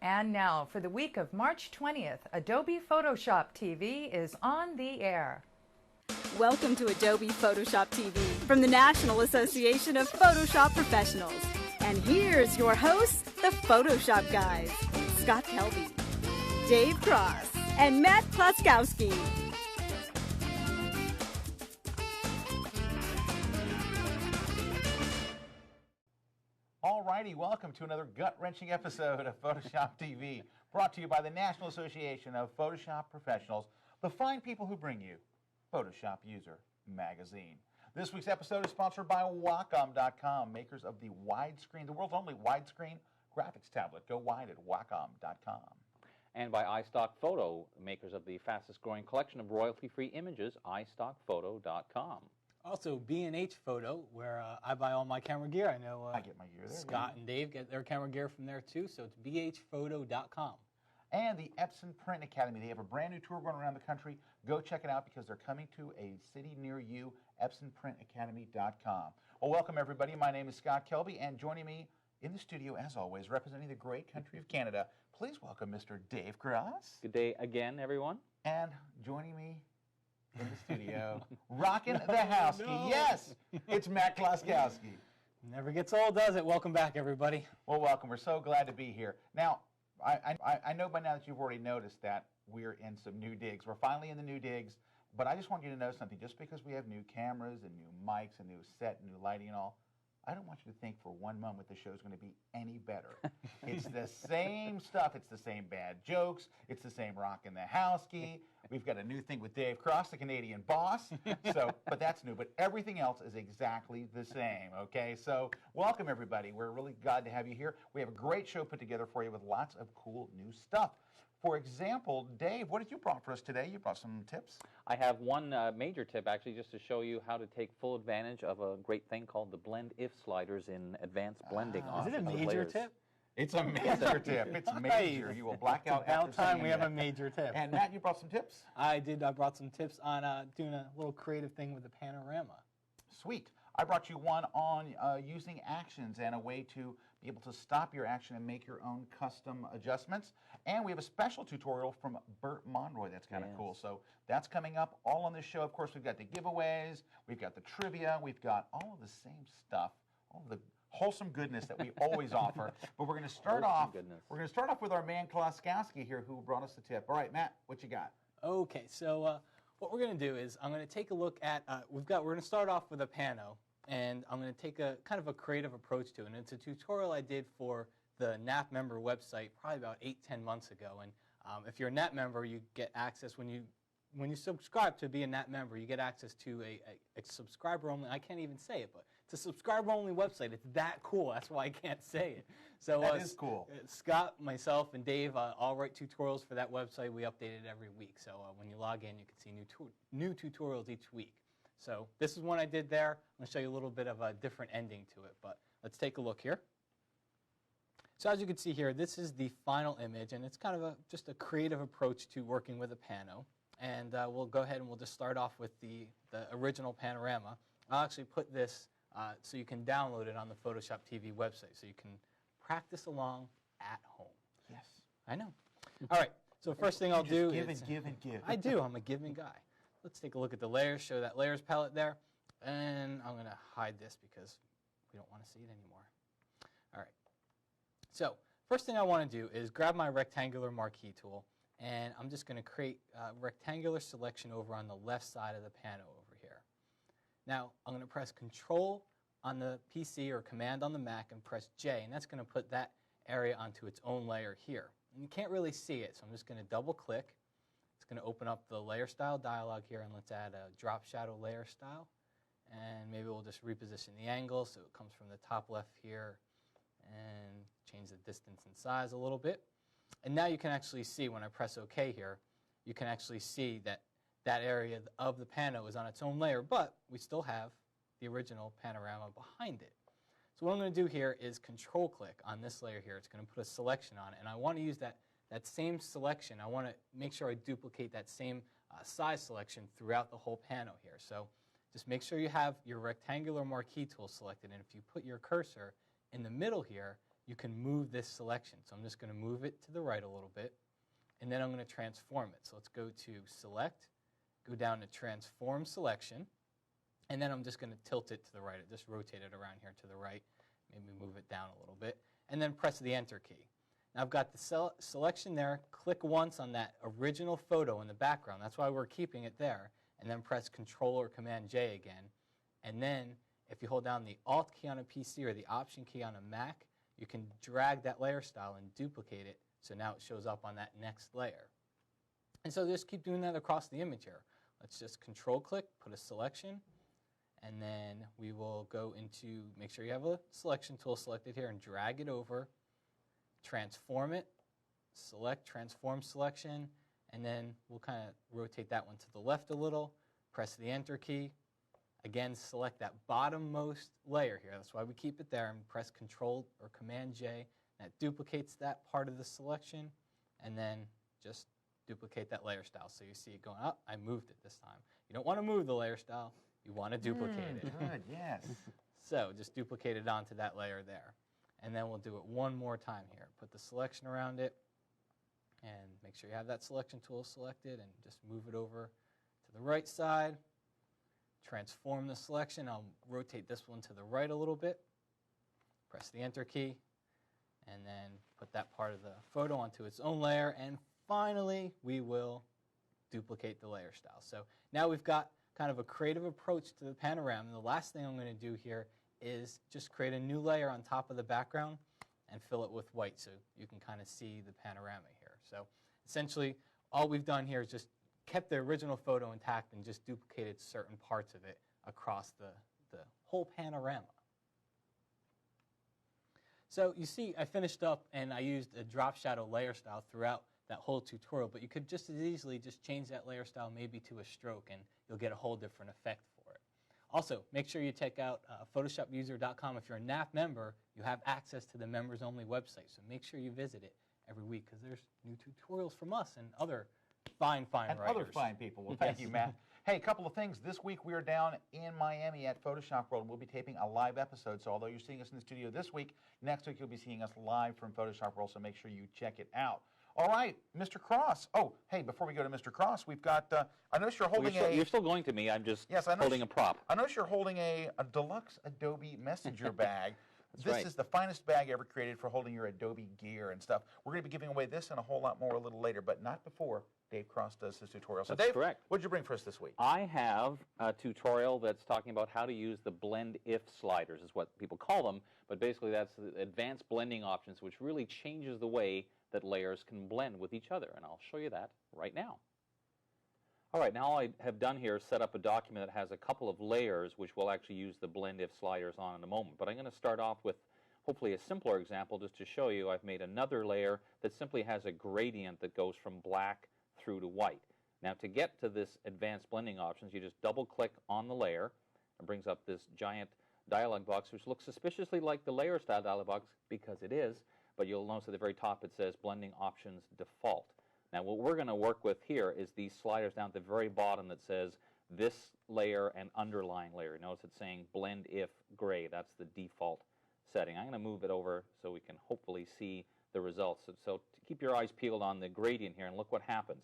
And now, for the week of March 20th, Adobe Photoshop TV is on the air. Welcome to Adobe Photoshop TV from the National Association of Photoshop Professionals. And here's your hosts, the Photoshop guys, Scott Kelby, Dave Cross, and Matt Klaskowski. Alrighty, welcome to another gut-wrenching episode of Photoshop TV, brought to you by the National Association of Photoshop Professionals, the fine people who bring you Photoshop User Magazine. This week's episode is sponsored by Wacom.com, makers of the widescreen, the world's only widescreen graphics tablet. Go wide at Wacom.com. And by iStock Photo, makers of the fastest growing collection of royalty-free images, iStockPhoto.com. Also, B&H Photo, where I buy all my camera gear. I know I get my gear there. Scott and Dave get their camera gear from there too, so it's bhphoto.com. And the Epson Print Academy. They have a brand new tour going around the country. Go check it out because they're coming to a city near you, EpsonPrintAcademy.com. Well, welcome everybody. My name is Scott Kelby, and joining me in the studio, as always, representing the great country of Canada, please welcome Mr. Dave Cross. Good day again, everyone. And joining me in the studio, rocking the housekeeping. No. Yes, it's Matt Klaskowski. Never gets old, does it? Welcome back, everybody. Well, welcome. We're so glad to be here. Now, I know by now that you've already noticed that we're in some new digs. We're finally in the new digs, but I just want you to know something. Just because we have new cameras and new mics and new set and new lighting and all, I don't want you to think for one moment the show's going to be any better. It's the same stuff. It's the same bad jokes. It's the same rockin' the house key. We've got a new thing with Dave Cross, the Canadian boss. But that's new. But everything else is exactly the same, okay? So welcome, everybody. We're really glad to have you here. We have a great show put together for you with lots of cool new stuff. For example, Dave, what did you brought for us today? You brought some tips. I have one major tip, actually, just to show you how to take full advantage of a great thing called the Blend If sliders in advanced blending. Is it a major tip? It's a major tip. It's major. You will black out after About time we have that. a major tip. And Matt, you brought some tips? I did. I brought some tips on doing a little creative thing with the panorama. Sweet. I brought you one on using actions and a way to be able to stop your action and make your own custom adjustments. And we have a special tutorial from Bert Monroy that's kind of cool. So that's coming up all on this show. Of course, we've got the giveaways, we've got the trivia, we've got all of the same stuff, all of the wholesome goodness that we always offer. But we're going to start off. We're going to start off with our man Klaskowski here, who brought us the tip. All right, Matt, what you got? Okay, so what we're going to do is I'm going to take a look at we're going to start off with a pano, and I'm going to take a kind of a creative approach to it. And it's a tutorial I did for the NAP member website probably about 8-10 months ago. And if you're a NAP member, you get access when you subscribe to be a NAP member, you get access to a subscriber only. I can't even say it, but it's a subscriber only website. It's that cool. That's why I can't say it. So that is cool. Scott, myself, and Dave all write tutorials for that website. We update it every week. So when you log in, you can see new tutorials each week. So this is one I did there. I'm going to show you a little bit of a different ending to it, but let's take a look here. So as you can see here, this is the final image, and it's kind of just a creative approach to working with a pano. And we'll go ahead and we'll just start off with the original panorama. I'll actually put this so you can download it on the Photoshop TV website, so you can practice along at home. Yes. I know. All right, so first thing I'll do give is... give and give. I do. I'm a giving guy. Let's take a look at the layers, show that layers palette there. And I'm going to hide this because we don't want to see it anymore. All right. So first thing I want to do is grab my rectangular marquee tool, and I'm just going to create a rectangular selection over on the left side of the pano over here. Now I'm going to press Control on the PC or Command on the Mac and press J, and that's going to put that area onto its own layer here. And you can't really see it, so I'm just going to double click. It's going to open up the layer style dialog here, and let's add a drop shadow layer style. And maybe we'll just reposition the angle so it comes from the top left here, and change the distance and size a little bit. And now you can actually see when I press OK here, you can actually see that that area of the pano is on its own layer, but we still have the original panorama behind it. So what I'm going to do here is control click on this layer here. It's going to put a selection on it, and I want to use that same selection. I want to make sure I duplicate that same size selection throughout the whole pano here. So just make sure you have your rectangular marquee tool selected, and if you put your cursor in the middle here, you can move this selection. So I'm just going to move it to the right a little bit, and then I'm going to transform it. So let's go to Select, go down to Transform Selection, and then I'm just going to tilt it to the right. Just rotate it around here to the right, maybe move it down a little bit, and then press the Enter key. Now I've got the selection there. Click once on that original photo in the background. That's why we're keeping it there. And then press Control or Command J again. And then if you hold down the Alt key on a PC or the Option key on a Mac, you can drag that layer style and duplicate it so now it shows up on that next layer. And so just keep doing that across the image here. Let's just Control click, put a selection, and then we will go into, make sure you have a selection tool selected here and drag it over, transform it, select Transform Selection, and then we'll kind of rotate that one to the left a little, press the Enter key. Again, select that bottommost layer here. That's why we keep it there, and press Control or Command J. That duplicates that part of the selection, and then just duplicate that layer style. So you see it going up. I moved it this time. You don't want to move the layer style. You want to duplicate it. Good, yes. So just duplicate it onto that layer there. And then we'll do it one more time here. Put the selection around it, and make sure you have that selection tool selected, and just move it over to the right side. Transform the selection. I'll rotate this one to the right a little bit. Press the Enter key, and then put that part of the photo onto its own layer. And finally, we will duplicate the layer style. So now we've got kind of a creative approach to the panorama. And the last thing I'm going to do here is just create a new layer on top of the background and fill it with white so you can kind of see the panorama here. So essentially, all we've done here is just kept the original photo intact and just duplicated certain parts of it across the whole panorama. So you see, I finished up and I used a drop shadow layer style throughout that whole tutorial, but you could just as easily just change that layer style maybe to a stroke and you'll get a whole different effect for it. Also, make sure you check out photoshopuser.com. If you're a NAP member, you have access to the members only website, so make sure you visit it every week because there's new tutorials from us and other fine and writers. Other fine people. Well, thank you, Matt. Hey, a couple of things. This week we are down in Miami at Photoshop World. We'll be taping a live episode. So although you're seeing us in the studio this week, next week you'll be seeing us live from Photoshop World. So make sure you check it out. All right, Mr. Cross. Oh, hey, before we go to Mr. Cross, we've got, I notice you're holding You're still going to me. I'm just holding a prop. I notice you're holding a deluxe Adobe Messenger bag. This right. is the finest bag ever created for holding your Adobe gear and stuff. We're going to be giving away this and a whole lot more a little later, but not before Dave Cross does his tutorial. So That's Dave, correct. what did you bring for us this week? I have a tutorial that's talking about how to use the blend if sliders, is what people call them, but basically that's the advanced blending options, which really changes the way that layers can blend with each other, and I'll show you that right now. All right, now all I have done here is set up a document that has a couple of layers which we'll actually use the blend if sliders on in a moment, but I'm going to start off with hopefully a simpler example just to show you. I've made another layer that simply has a gradient that goes from black through to white. Now to get to this advanced blending options, you just double click on the layer. It brings up this giant dialog box which looks suspiciously like the layer style dialog box because it is, but you'll notice at the very top it says blending options default. Now what we're going to work with here is these sliders down at the very bottom that says this layer and underlying layer. Notice it's saying blend if gray. That's the default setting. I'm going to move it over so we can hopefully see the results. So keep your eyes peeled on the gradient here and look what happens.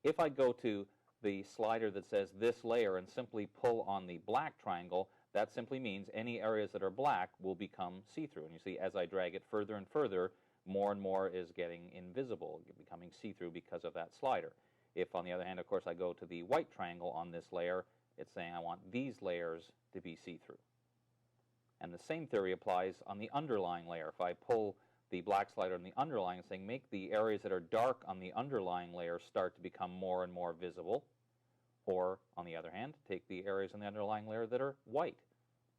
If I go to the slider that says this layer and simply pull on the black triangle, that simply means any areas that are black will become see-through. And you see as I drag it further and further, more and more is getting invisible, becoming see-through because of that slider. If, on the other hand, of course, I go to the white triangle on this layer, it's saying I want these layers to be see-through. And the same theory applies on the underlying layer. If I pull the black slider on the underlying, it's saying make the areas that are dark on the underlying layer start to become more and more visible. Or, on the other hand, take the areas on the underlying layer that are white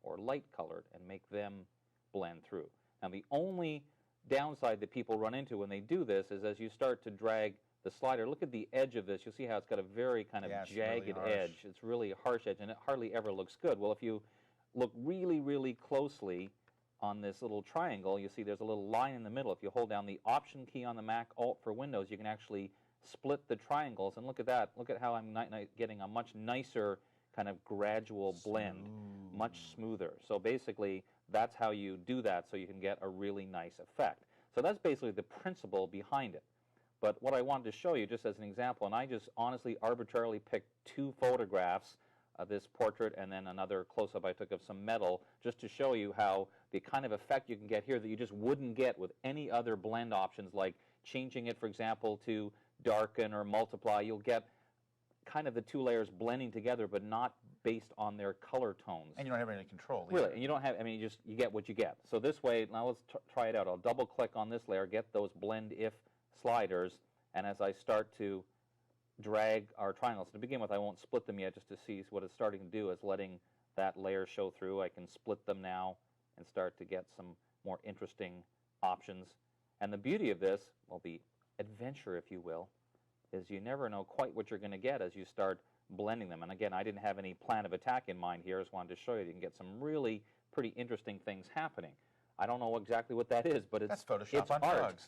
or light colored and make them blend through. Now, the only downside that people run into when they do this is as you start to drag the slider, look at the edge of this. You'll see how it's got a very kind of jagged edge. It's really a harsh edge, and it hardly ever looks good. Well, if you look really, really closely on this little triangle, you see there's a little line in the middle. If you hold down the Option key on the Mac, Alt for Windows, you can actually split the triangles, and look at that. Look at how I'm getting a much nicer kind of gradual blend, much smoother. So basically, that's how you do that so you can get a really nice effect. So that's basically the principle behind it. But what I wanted to show you, just as an example, and I just honestly arbitrarily picked 2 photographs of this portrait and then another close-up I took of some metal, just to show you how the kind of effect you can get here that you just wouldn't get with any other blend options, like changing it, for example, to darken or multiply. You'll get kind of the 2 layers blending together, but not based on their color tones. And you don't have any control either. Really, and you don't have, I mean, you get what you get. So this way, now let's try it out. I'll double click on this layer, get those blend if sliders, and as I start to drag our triangles, to begin with, I won't split them yet just to see what it's starting to do is letting that layer show through. I can split them now and start to get some more interesting options. And the beauty of this, well, the adventure, if you will, is you never know quite what you're going to get as you start blending them. And again, I didn't have any plan of attack in mind here. I just wanted to show you can get some really pretty interesting things happening. I don't know exactly what that is, but it's Photoshop it's on art. drugs.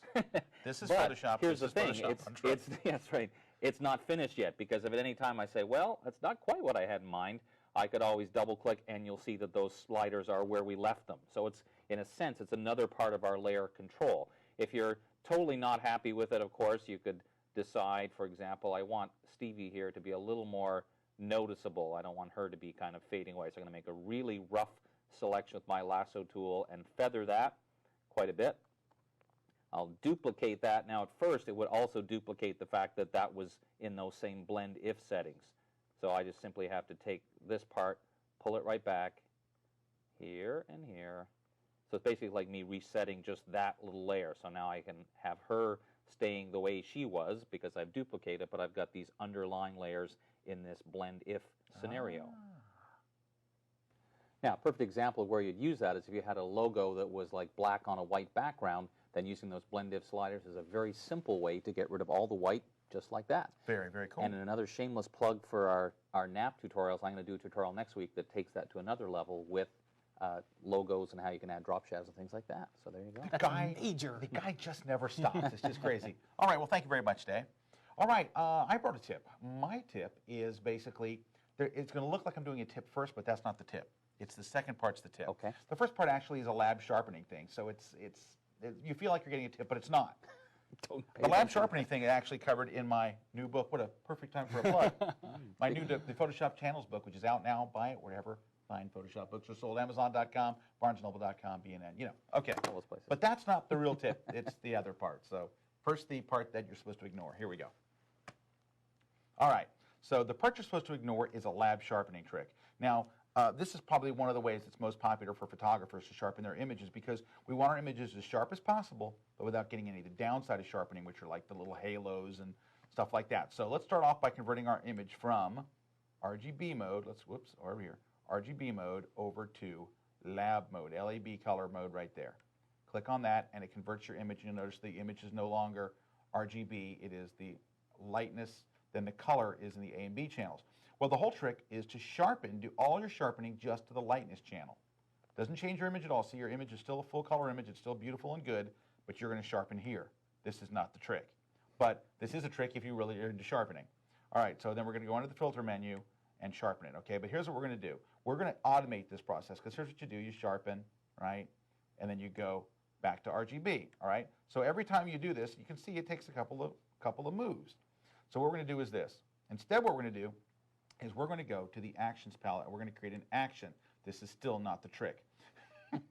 This is But Photoshop. Here's this the is thing: Photoshop on drugs. that's right. It's not finished yet, because if at any time I say, well, that's not quite what I had in mind, I could always double-click, and you'll see that those sliders are where we left them. So it's, in a sense, it's another part of our layer control. If you're totally not happy with it, of course, you could decide, for example, I want Stevie here to be a little more noticeable. I don't want her to be kind of fading away. So I'm going to make a really rough selection with my lasso tool and feather that quite a bit. I'll duplicate that. Now, at first, it would also duplicate the fact that that was in those same blend if settings. So I just simply have to take this part, pull it right back here and here. So it's basically like me resetting just that little layer. So now I can have her staying the way she was because I've duplicated, but I've got these underlying layers in this blend if scenario. Now, a perfect example of where you'd use that is if you had a logo that was like black on a white background, then using those blend if sliders is a very simple way to get rid of all the white just like that. Very, very cool. And in another shameless plug for our NAP tutorials, I'm going to do a tutorial next week that takes that to another level with logos and how you can add drop shadows and things like that. So there you go. The guy just never stops. It's just crazy. All right, well, thank you very much, Dave. All right, I brought a tip. My tip is basically, it's going to look like I'm doing a tip first, but that's not the tip. It's the second part's the tip. Okay. The first part actually is a lab sharpening thing, so you feel like you're getting a tip, but it's not. The lab sharpening thing is actually covered in my new book. What a perfect time for a plug. My new the Photoshop Channels book, which is out now. Buy it wherever fine Photoshop books are sold. Amazon.com, BarnesandNoble.com, BNN. You know. Okay. All those places. But that's not the real tip. It's the other part. So first, the part that you're supposed to ignore. Here we go. All right. So the part you're supposed to ignore is a lab sharpening trick. Now, this is probably one of the ways that's most popular for photographers to sharpen their images, because we want our images as sharp as possible, but without getting any of the downside of sharpening, which are like the little halos and stuff like that. So let's start off by converting our image from RGB mode, over here, RGB mode over to lab mode, LAB color mode right there. Click on that and it converts your image. You'll notice the image is no longer RGB, it is the lightness, then the color is in the A and B channels. Well, the whole trick is to sharpen, do all your sharpening just to the lightness channel. Doesn't change your image at all. See, your image is still a full color image, it's still beautiful and good, but you're going to sharpen here. This is not the trick. But this is a trick if you really are into sharpening. All right, so then we're going to go into the filter menu and sharpen it, okay? But here's what we're going to do. We're going to automate this process, because here's what you do. You sharpen, right? And then you go back to RGB, all right? So every time you do this, you can see it takes a couple of moves. So what we're going to do is this. Instead, what we're going to do is we're going to go to the Actions palette, and we're going to create an action. This is still not the trick.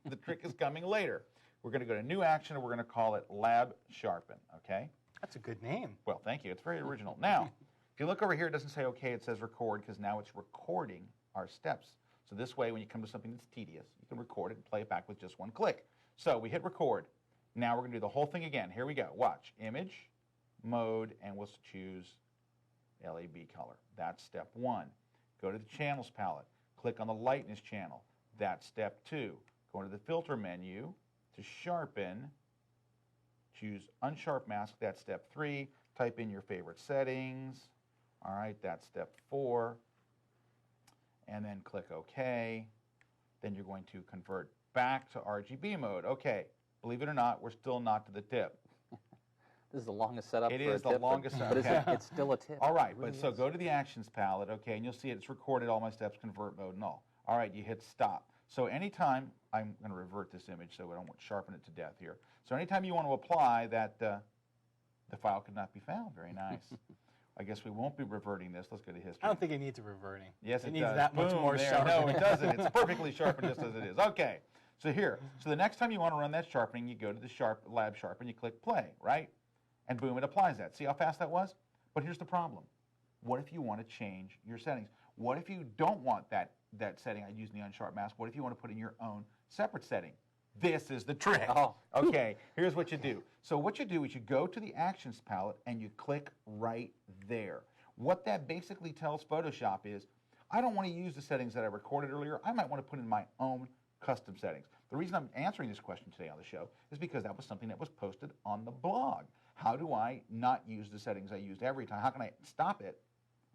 The trick is coming later. We're going to go to New Action, and we're going to call it Lab Sharpen, okay? That's a good name. Well, thank you. It's very original. Now, if you look over here, it doesn't say OK, it says record, because now it's recording our steps. So this way, when you come to something that's tedious, you can record it and play it back with just one click. So we hit record. Now we're going to do the whole thing again. Here we go. Watch. Image, mode, and we'll choose LAB color. That's step 1. Go to the Channels palette. Click on the Lightness channel. That's step 2. Go into the Filter menu to Sharpen. Choose Unsharp Mask. That's step 3. Type in your favorite settings. All right, that's step 4. And then click OK. Then you're going to convert back to RGB mode. Okay, believe it or not, we're still not to the tip. This is the longest setup for a tip. It is the longest setup. But it's still a tip. All right, It really but so is. go to the Actions palette, okay, and you'll see it's recorded all my steps, convert mode and all. All right, you hit stop. So anytime, I'm going to revert this image so I don't sharpen it to death here. So anytime you want to apply that, the file could not be found. Very nice. I guess we won't be reverting this. Let's go to history. I don't think it needs a reverting. Yes, it needs does. that much Boom, more there. sharpening. No, it doesn't. It's perfectly sharpened just as it is. Okay. So here. So the next time you want to run that sharpening, you go to the lab sharpen, you click play, right? And boom, it applies that. See how fast that was? But here's the problem. What if you want to change your settings? What if you don't want that setting I use in the unsharp mask? What if you want to put in your own separate setting? This is the trick. Oh. Okay, here's what you do. So what you do is you go to the Actions palette and you click right there. What that basically tells Photoshop is, I don't want to use the settings that I recorded earlier. I might want to put in my own custom settings. The reason I'm answering this question today on the show is because that was something that was posted on the blog. How do I not use the settings I used every time? How can I stop it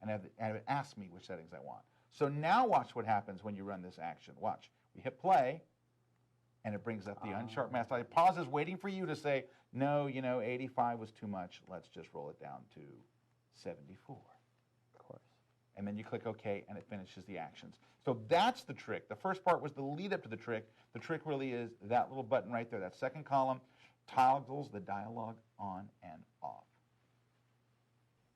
and have it ask me which settings I want? So now watch what happens when you run this action. Watch. We hit play, and it brings up the unsharp mask. It pauses, waiting for you to say, no, 85 was too much. Let's just roll it down to 74. Of course. And then you click OK, and it finishes the actions. So that's the trick. The first part was the lead up to the trick. The trick really is that little button right there, that second column, toggles the dialogue on and off.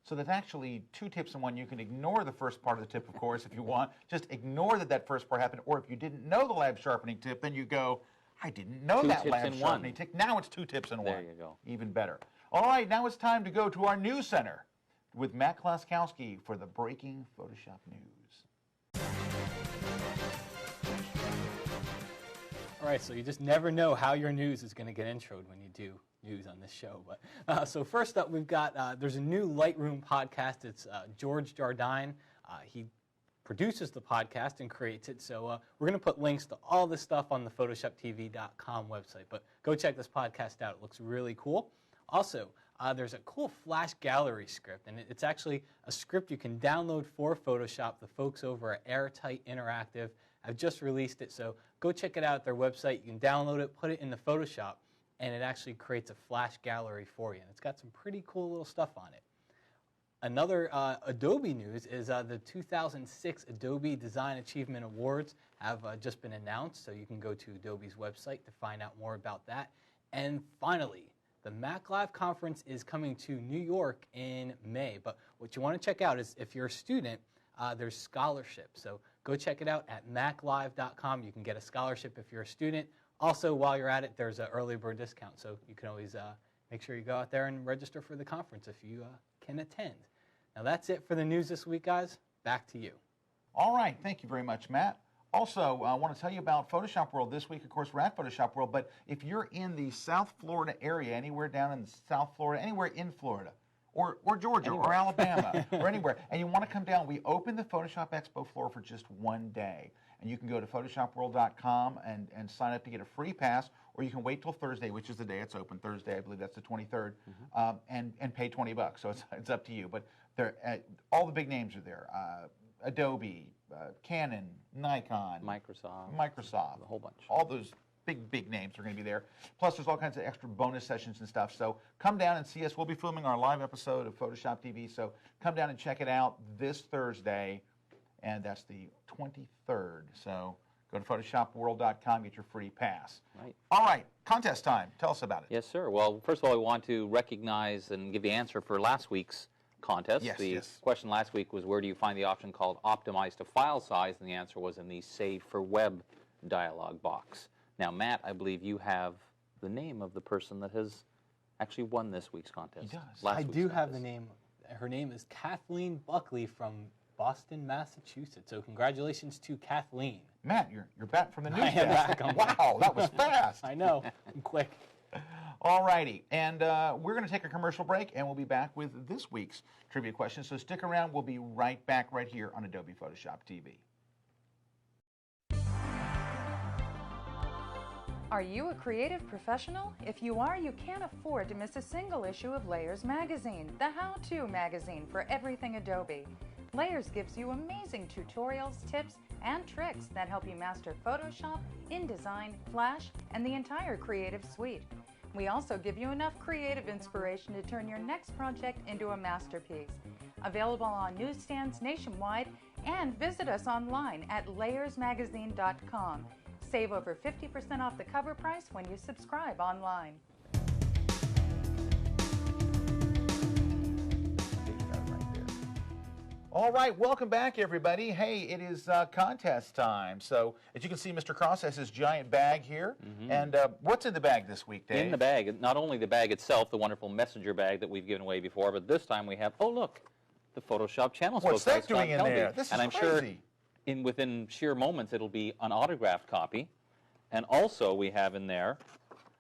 So that's actually 2 tips in one. You can ignore the first part of the tip, of course, if you want. Just ignore that first part happened. Or if you didn't know the lab sharpening tip, then you go, I didn't know that lab sharpening tip. Now it's 2 tips in one. There you go. Even better. All right, now it's time to go to our news center with Matt Klaskowski for the Breaking Photoshop News. All right, so you just never know how your news is going to get introed when you do news on this show. But so first up, we've got there's a new Lightroom podcast. It's George Jardine. He produces the podcast and creates it. So we're going to put links to all this stuff on the PhotoshopTV.com website. But go check this podcast out. It looks really cool. Also, there's a cool Flash Gallery script, and it's actually a script you can download for Photoshop. The folks over at Airtight Interactive have just released it, so go check it out at their website. You can download it, put it into Photoshop, and it actually creates a Flash Gallery for you. And it's got some pretty cool little stuff on it. Another Adobe news is the 2006 Adobe Design Achievement Awards have just been announced, so you can go to Adobe's website to find out more about that. And finally, the Mac Live conference is coming to New York in May, but what you want to check out is if you're a student, there's scholarships. So go check it out at maclive.com. You can get a scholarship if you're a student. Also, while you're at it, there's an early bird discount, so you can always make sure you go out there and register for the conference if you can attend. Now, that's it for the news this week, guys. Back to you. All right. Thank you very much, Matt. Also, I want to tell you about Photoshop World this week. Of course, we're at Photoshop World, but if you're in the South Florida area, anywhere down in South Florida, anywhere in Florida, or Georgia, or Alabama, or anywhere, and you want to come down, we open the Photoshop Expo floor for just one day. And you can go to photoshopworld.com and sign up to get a free pass, or you can wait till Thursday, which is the day it's open, Thursday, I believe that's the 23rd, and pay $20. So it's up to you. But all the big names are there. Adobe, Canon, Nikon, Microsoft, a whole bunch. All those big names are going to be there. Plus, there's all kinds of extra bonus sessions and stuff. So come down and see us. We'll be filming our live episode of Photoshop TV. So come down and check it out this Thursday, and that's the 23rd. So go to photoshopworld.com, get your free pass. Right. All right, contest time. Tell us about it. Yes, sir. Well, first of all, we want to recognize and give the answer for last week's contest. Yes, the question last week was, where do you find the option called Optimize to File Size? And the answer was in the Save for Web dialog box. Now, Matt, I believe you have the name of the person that has actually won this week's contest. He does. I do have the name. Her name is Kathleen Buckley from Boston, Massachusetts. So congratulations to Kathleen. Matt, you're back from the news I am desk. back. Wow, that was fast. I know. I'm quick. All righty, and we're going to take a commercial break, and we'll be back with this week's trivia question. So stick around. We'll be right back right here on Adobe Photoshop TV. Are you a creative professional? If you are, you can't afford to miss a single issue of Layers magazine, the how-to magazine for everything Adobe. Layers gives you amazing tutorials, tips, and tricks that help you master Photoshop, InDesign, Flash, and the entire creative suite. We also give you enough creative inspiration to turn your next project into a masterpiece. Available on newsstands nationwide, and visit us online at layersmagazine.com. Save over 50% off the cover price when you subscribe online. All right, welcome back, everybody. Hey, it is contest time. So, as you can see, Mr. Cross has his giant bag here. And what's in the bag this week, Dave? In the bag, not only the bag itself, the wonderful messenger bag that we've given away before, but this time we have, oh look, the Photoshop channel. What's that doing in there? This is and I'm crazy. Sure within sheer moments it'll be an autographed copy. And also we have in there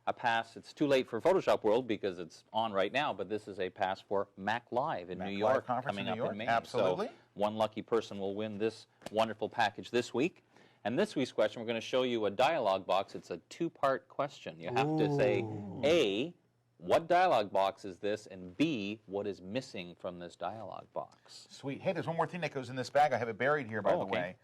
a pass. It's too late for Photoshop World because it's on right now, but this is a pass for Mac Live in New York coming up in May. Absolutely. So one lucky person will win this wonderful package this week. And this week's question, we're going to show you a dialog box. It's a two-part question. You have to say, A, what dialog box is this? And B, what is missing from this dialog box? Sweet. Hey, there's one more thing that goes in this bag. I have it buried here, by the way.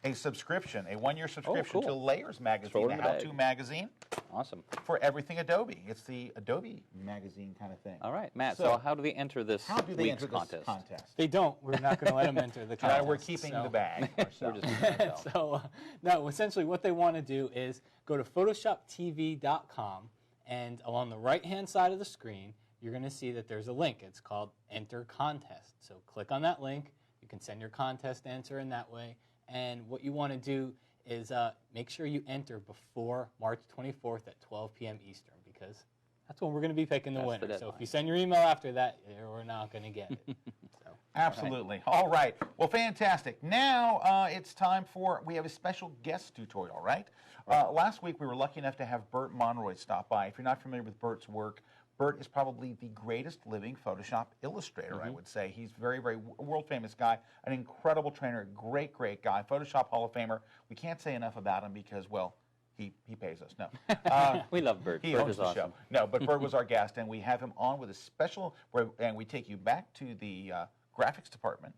A subscription, a one-year subscription to Layers magazine, a how-to magazine. Awesome. For everything Adobe. It's the Adobe magazine kind of thing. All right, Matt, so how do they enter this week's contest? They don't. We're not going to let them enter the contest. We're keeping the bag ourselves. No, essentially what they want to do is go to photoshoptv.com, and along the right-hand side of the screen, you're going to see that there's a link. It's called Enter Contest. So click on that link. You can send your contest answer in that way. And what you want to do is make sure you enter before March 24th at 12 p.m. Eastern, because that's when we're going to be picking the winner. So if you send your email after that, we're not going to get it. So, absolutely. All right. Well, fantastic. Now it's time for, we have a special guest tutorial, right? Last week we were lucky enough to have Bert Monroy stop by. If you're not familiar with Bert's work, Bert is probably the greatest living Photoshop illustrator, I would say. He's very, very world-famous guy, an incredible trainer, great, great guy, Photoshop Hall of Famer. We can't say enough about him because, well, he pays us. No. We love Bert. He Bert owns is the awesome. show. No, but Bert was our guest, and we have him on with a special, and we take you back to the graphics department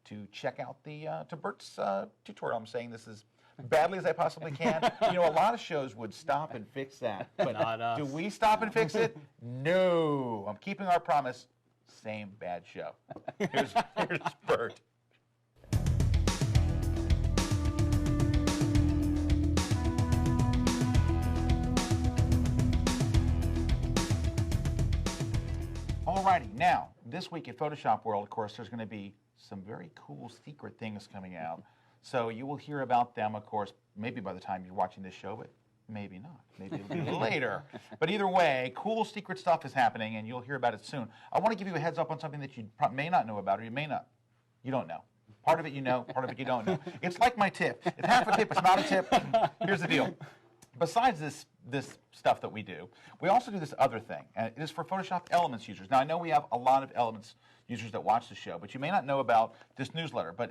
to check out to Bert's tutorial. I'm saying this as badly as I possibly can. You know, a lot of shows would stop and fix that, but not us. Do we stop and fix it? No. I'm keeping our promise. Same bad show. Here's Bert. Alrighty, now, this week at Photoshop World, of course, there's going to be some very cool secret things coming out. So you will hear about them, of course, maybe by the time you're watching this show, but maybe not. Maybe it'll be a little later. But either way, cool secret stuff is happening, and you'll hear about it soon. I want to give you a heads up on something that you may not know about, or you don't know. Part of it you know, part of it you don't know. It's like my tip. It's half a tip, it's not a tip. Here's the deal. Besides this stuff that we do, we also do this other thing, and it is for Photoshop Elements users. Now, I know we have a lot of Elements users that watch the show, but you may not know about this newsletter, but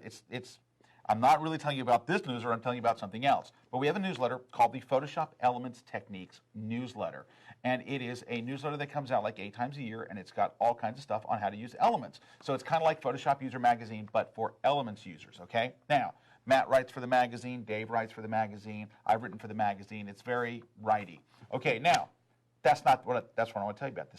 I'm not really telling you about this newsletter, I'm telling you about something else. But we have a newsletter called the Photoshop Elements Techniques newsletter. And it is a newsletter that comes out like 8 times a year, and it's got all kinds of stuff on how to use Elements. So it's kind of like Photoshop User Magazine, but for Elements users, okay? Now, Matt writes for the magazine, Dave writes for the magazine, I've written for the magazine. It's very righty. Okay, now, that's what I want to tell you about.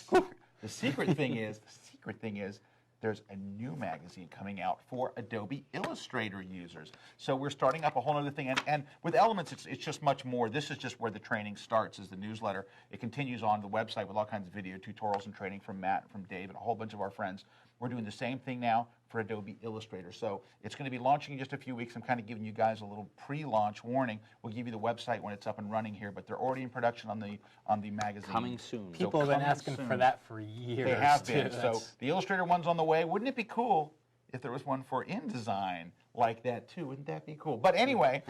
The secret thing is, there's a new magazine coming out for Adobe Illustrator users. So we're starting up a whole other thing. And with Elements, it's just much more. This is just where the training starts, is the newsletter. It continues on the website with all kinds of video tutorials and training from Matt, from Dave, and a whole bunch of our friends. We're doing the same thing now for Adobe Illustrator. So it's going to be launching in just a few weeks. I'm kind of giving you guys a little pre-launch warning. We'll give you the website when it's up and running here, but they're already in production on the magazine. Coming soon. People have been asking for that for years. They have been. So the Illustrator one's on the way. Wouldn't it be cool if there was one for InDesign like that too? Wouldn't that be cool? But anyway,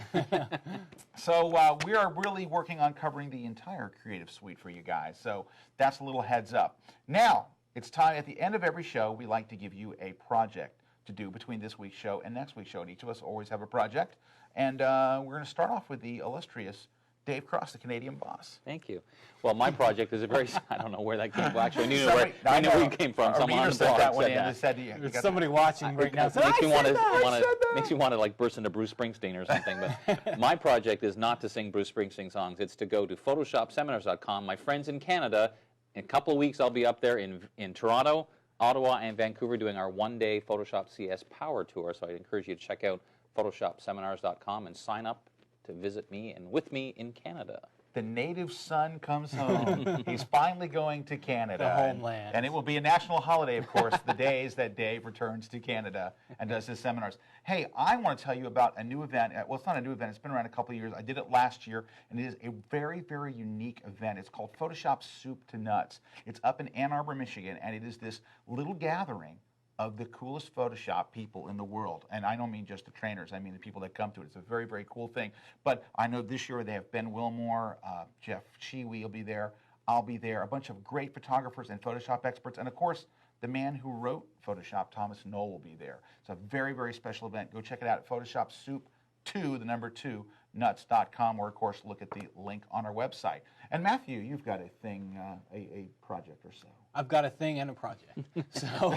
so we are really working on covering the entire Creative Suite for you guys. So that's a little heads up. Now, it's time, at the end of every show, we like to give you a project to do between this week's show and next week's show. And each of us always have a project. And we're going to start off with the illustrious Dave Cross, the Canadian boss. Thank you. Well, my project is a very, I don't know where that came from. Actually, I knew where it came from. Someone on the blog that one said in. that. There's somebody watching right now. Makes me want to like burst into Bruce Springsteen or something. But my project is not to sing Bruce Springsteen songs. It's to go to photoshopseminars.com. My friends in Canada, in a couple of weeks, I'll be up there in Toronto, Ottawa, and Vancouver doing our one-day Photoshop CS Power Tour. So I'd encourage you to check out photoshopseminars.com and sign up to visit me and with me in Canada. The native son comes home. He's finally going to Canada. The homeland. And it will be a national holiday, of course, the days that Dave returns to Canada and does his seminars. Hey, I want to tell you about a new event. Well, it's not a new event. It's been around a couple of years. I did it last year, and it is a very, very unique event. It's called Photoshop Soup to Nuts. It's up in Ann Arbor, Michigan, and it is this little gathering of the coolest Photoshop people in the world. And I don't mean just the trainers, I mean the people that come to it. It's a very, very cool thing. But I know this year they have Ben Wilmore, Jeff Chiwi will be there, I'll be there, a bunch of great photographers and Photoshop experts, and of course, the man who wrote Photoshop, Thomas Knoll, will be there. It's a very, very special event. Go check it out at Photoshop Soup 2, the number 2, nuts.com, or of course look at the link on our website. And Matthew, you've got a thing, a project or so. I've got a thing and a project. So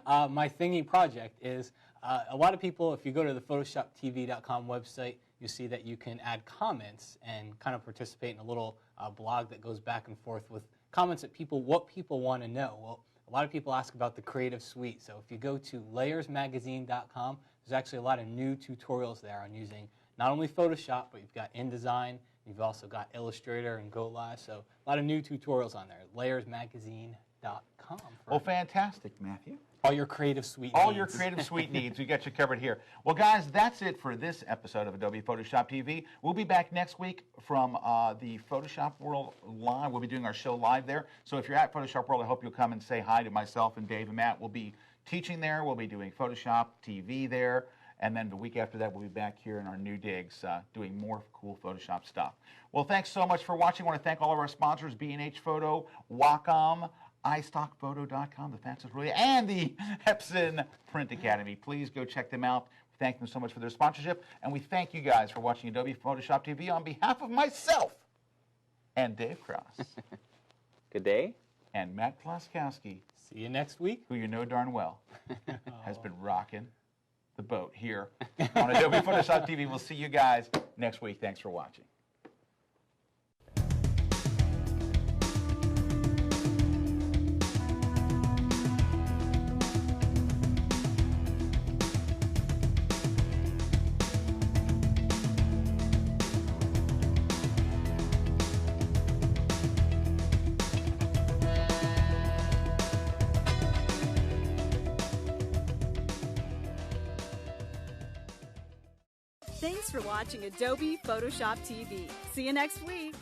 my thingy project is a lot of people, if you go to the PhotoshopTV.com website, you see that you can add comments and kind of participate in a little blog that goes back and forth with comments that what people want to know. Well, a lot of people ask about the Creative Suite. So if you go to layersmagazine.com, there's actually a lot of new tutorials there on using not only Photoshop, but you've got InDesign, you've also got Illustrator and Go Live. So a lot of new tutorials on there. Layersmagazine.com. Well, fantastic, Matthew. All your Creative Suite All needs. your Creative Suite needs. We got you covered here. Well, guys, that's it for this episode of Adobe Photoshop TV. We'll be back next week from the Photoshop World Live. We'll be doing our show live there. So if you're at Photoshop World, I hope you'll come and say hi to myself and Dave and Matt. We'll be teaching there. We'll be doing Photoshop TV there. And then the week after that, we'll be back here in our new digs doing more cool Photoshop stuff. Well, thanks so much for watching. I want to thank all of our sponsors, B&H Photo, Wacom, iStockPhoto.com, the fastest really, and the Epson Print Academy. Please go check them out. Thank them so much for their sponsorship. And we thank you guys for watching Adobe Photoshop TV on behalf of myself and Dave Cross. Good day. And Matt Kloskowski. See you next week. Who you know darn well has been rocking the boat here on Adobe Photoshop TV. We'll see you guys next week. Thanks for watching. Thanks for watching Adobe Photoshop TV. See you next week.